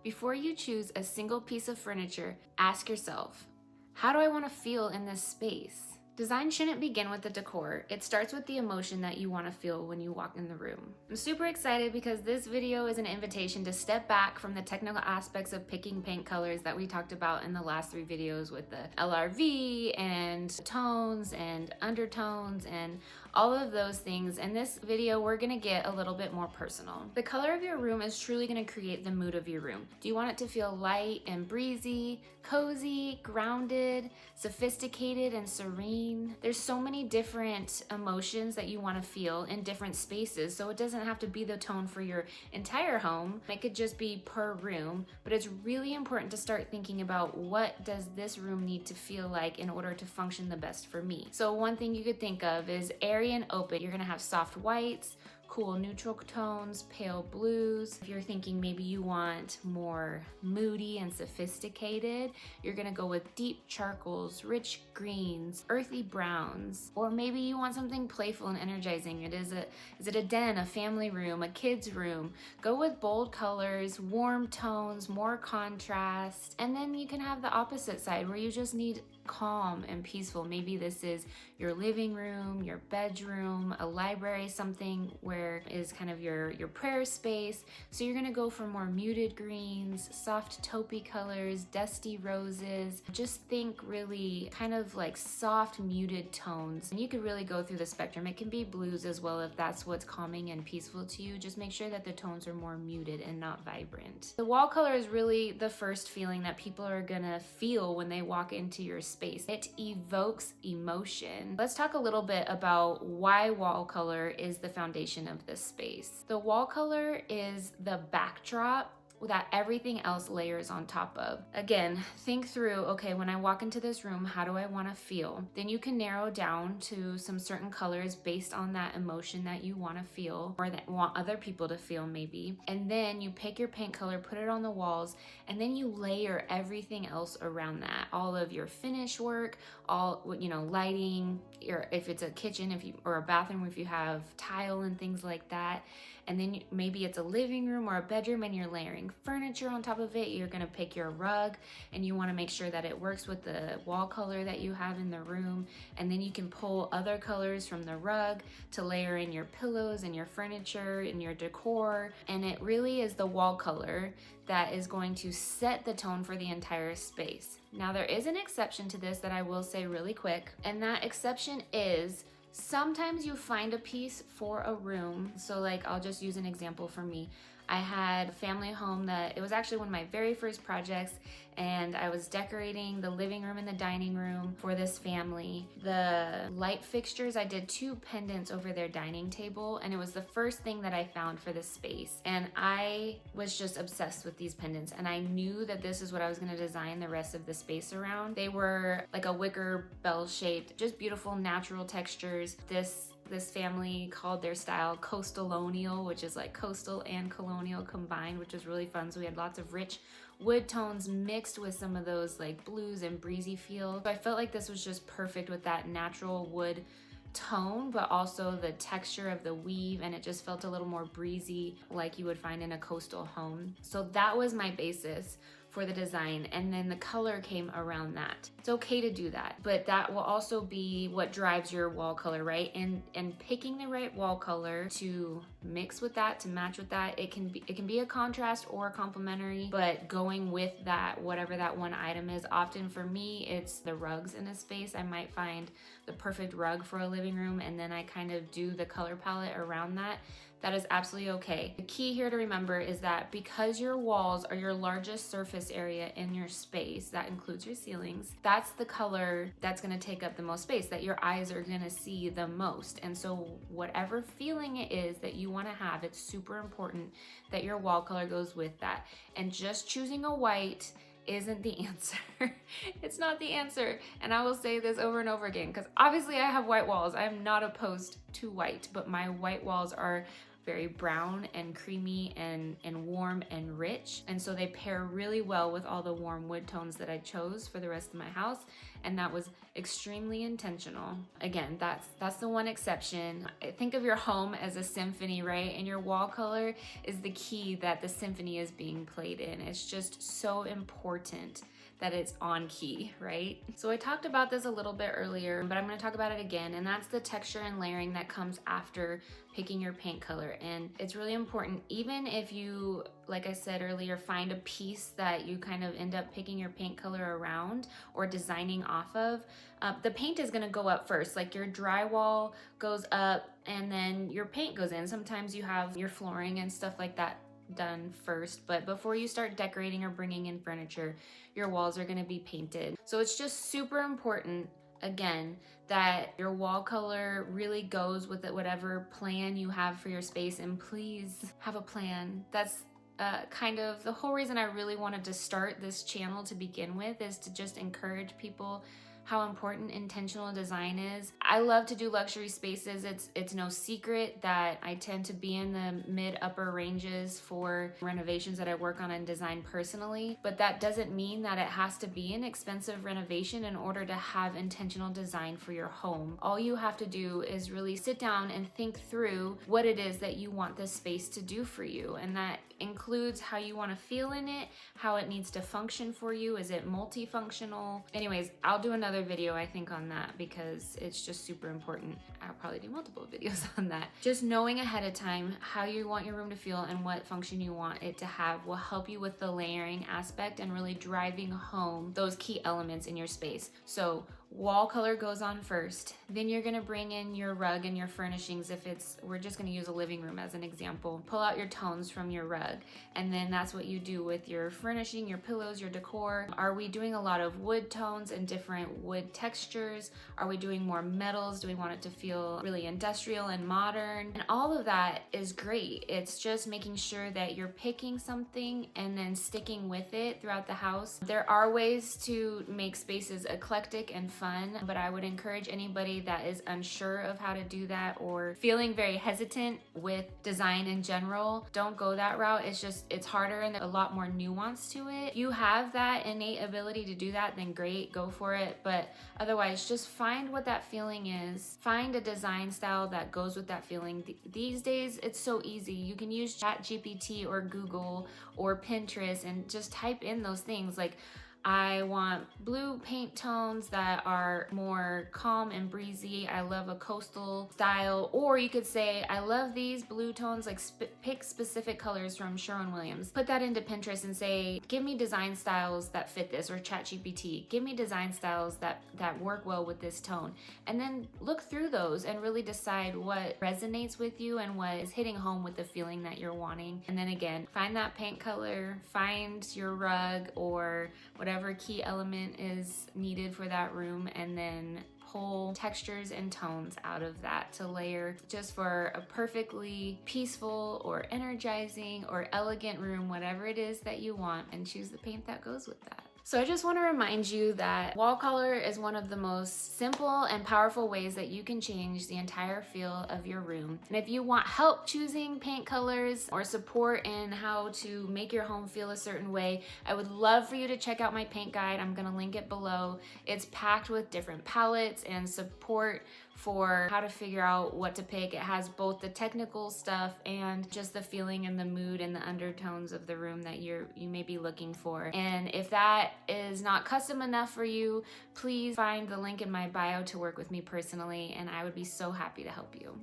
Before you choose a single piece of furniture, ask yourself, how do I want to feel in this space? Design shouldn't begin with the decor. It starts with the emotion that you want to feel when you walk in the room. I'm super excited because this video is an invitation to step back from the technical aspects of picking paint colors that we talked about in the last 3 videos with the LRV and tones and undertones and all of those things. In this video, we're gonna get a little bit more personal. The color of your room is truly gonna create the mood of your room. Do you want it to feel light and breezy, cozy, grounded, sophisticated, and serene? There's so many different emotions that you wanna feel in different spaces, so it doesn't have to be the tone for your entire home. It could just be per room, but it's really important to start thinking about what does this room need to feel like in order to function the best for me. So one thing you could think of is airy and open. You're gonna have soft whites, cool neutral tones, pale blues. If you're thinking maybe you want more moody and sophisticated, you're gonna go with deep charcoals, rich greens, earthy browns, or maybe you want something playful and energizing. Is it a den, a family room, a kid's room? Go with bold colors, warm tones, more contrast, and then you can have the opposite side where you just need calm and peaceful. Maybe this is your living room, your bedroom, a library, something where is kind of your prayer space. So you're gonna go for more muted greens, soft taupey colors, dusty roses. Just think really kind of like soft muted tones. And you could really go through the spectrum. It can be blues as well if that's what's calming and peaceful to you. Just make sure that the tones are more muted and not vibrant. The wall color is really the first feeling that people are gonna feel when they walk into your space. It evokes emotion. Let's talk a little bit about why wall color is the foundation of this space. The wall color is the backdrop that everything else layers on top of. Again, think through, okay, when I walk into this room, how do I want to feel? Then you can narrow down to some certain colors based on that emotion that you want to feel or that want other people to feel maybe. And then you pick your paint color, put it on the walls, and then you layer everything else around that. All of your finish work, all, lighting, or if it's a kitchen, or a bathroom, if you have tile and things like that. And then maybe it's a living room or a bedroom and you're layering furniture on top of it. You're gonna pick your rug and you wanna make sure that it works with the wall color that you have in the room. And then you can pull other colors from the rug to layer in your pillows and your furniture and your decor. And it really is the wall color that is going to set the tone for the entire space. Now there is an exception to this that I will say really quick, and that exception is sometimes you find a piece for a room. So like, I'll just use an example for me. I had a family home that it was actually one of my very first projects, and I was decorating the living room and the dining room for this family. The light fixtures, I did 2 pendants over their dining table, and it was the first thing that I found for this space. And I was just obsessed with these pendants, and I knew that this is what I was gonna design the rest of the space around. They were like a wicker bell shaped, just beautiful natural textures. This family called their style coastalonial, which is like coastal and colonial combined, which was really fun. So we had lots of rich wood tones mixed with some of those like blues and breezy feel. So I felt like this was just perfect with that natural wood tone, but also the texture of the weave, and it just felt a little more breezy like you would find in a coastal home. So that was my basis for the design, and then the color came around that. It's okay to do that, but that will also be what drives your wall color, right? And picking the right wall color to mix with that, to match with that, it can be a contrast or a complementary, but going with that, whatever that one item is. Often for me, it's the rugs in a space. I might find the perfect rug for a living room, and then I kind of do the color palette around that. That is absolutely okay. The key here to remember is that because your walls are your largest surface area in your space, that includes your ceilings, that's the color that's gonna take up the most space, that your eyes are gonna see the most. And so whatever feeling it is that you wanna have, it's super important that your wall color goes with that. And just choosing a white isn't the answer. It's not the answer. And I will say this over and over again, because obviously I have white walls. I am not opposed to white, but my white walls are very brown and creamy and warm and rich. And so they pair really well with all the warm wood tones that I chose for the rest of my house. and that was extremely intentional. Again, that's the one exception. Think of your home as a symphony, right? And your wall color is the key that the symphony is being played in. It's just so important that it's on key, right? So I talked about this a little bit earlier, but I'm gonna talk about it again, and that's the texture and layering that comes after picking your paint color. And it's really important, even if you, like I said earlier, find a piece that you kind of end up picking your paint color around or designing off of, the paint is gonna go up first. Like your drywall goes up and then your paint goes in. Sometimes you have your flooring and stuff like that done first, but before you start decorating or bringing in furniture, your walls are going to be painted. So it's just super important, again, that your wall color really goes with it, whatever plan you have for your space, and please have a plan. That's kind of the whole reason I really wanted to start this channel to begin with, is to just encourage people how important intentional design is. I love to do luxury spaces. It's no secret that I tend to be in the mid-upper ranges for renovations that I work on and design personally, but that doesn't mean that it has to be an expensive renovation in order to have intentional design for your home. All you have to do is really sit down and think through what it is that you want this space to do for you, and that includes how you want to feel in it, how it needs to function for you. Is it multifunctional? Anyways, I'll do another video I think on that because it's just super important. I'll probably do multiple videos on that. Just knowing ahead of time how you want your room to feel and what function you want it to have will help you with the layering aspect and really driving home those key elements in your space. So wall color goes on first, then you're gonna bring in your rug and your furnishings. If it's, we're just gonna use a living room as an example, pull out your tones from your rug, and then that's what you do with your furnishing, your pillows, your decor. Are we doing a lot of wood tones and different wood textures? Are we doing more metals? Do we want it to feel really industrial and modern? And all of that is great. It's just making sure that you're picking something and then sticking with it throughout the house. There are ways to make spaces eclectic and fun, but I would encourage anybody that is unsure of how to do that or feeling very hesitant with design in general, don't go that route. It's harder and a lot more nuance to it. If you have that innate ability to do that, then great, go for it. But otherwise, just find what that feeling is. Find a design style that goes with that feeling. These days, it's so easy. You can use ChatGPT or Google or Pinterest and just type in those things like, I want blue paint tones that are more calm and breezy. I love a coastal style. Or you could say, I love these blue tones, like pick specific colors from Sherwin-Williams. Put that into Pinterest and say, give me design styles that fit this, or ChatGPT. Give me design styles that work well with this tone. And then look through those and really decide what resonates with you and what is hitting home with the feeling that you're wanting. And then again, find that paint color, find your rug or whatever key element is needed for that room, and then pull textures and tones out of that to layer just for a perfectly peaceful or energizing or elegant room, whatever it is that you want, and choose the paint that goes with that. So I just want to remind you that wall color is one of the most simple and powerful ways that you can change the entire feel of your room. And if you want help choosing paint colors or support in how to make your home feel a certain way, I would love for you to check out my paint guide. I'm going to link it below. It's packed with different palettes and support for how to figure out what to pick. It has both the technical stuff and just the feeling and the mood and the undertones of the room that you may be looking for. And if that is not custom enough for you, please find the link in my bio to work with me personally, and I would be so happy to help you.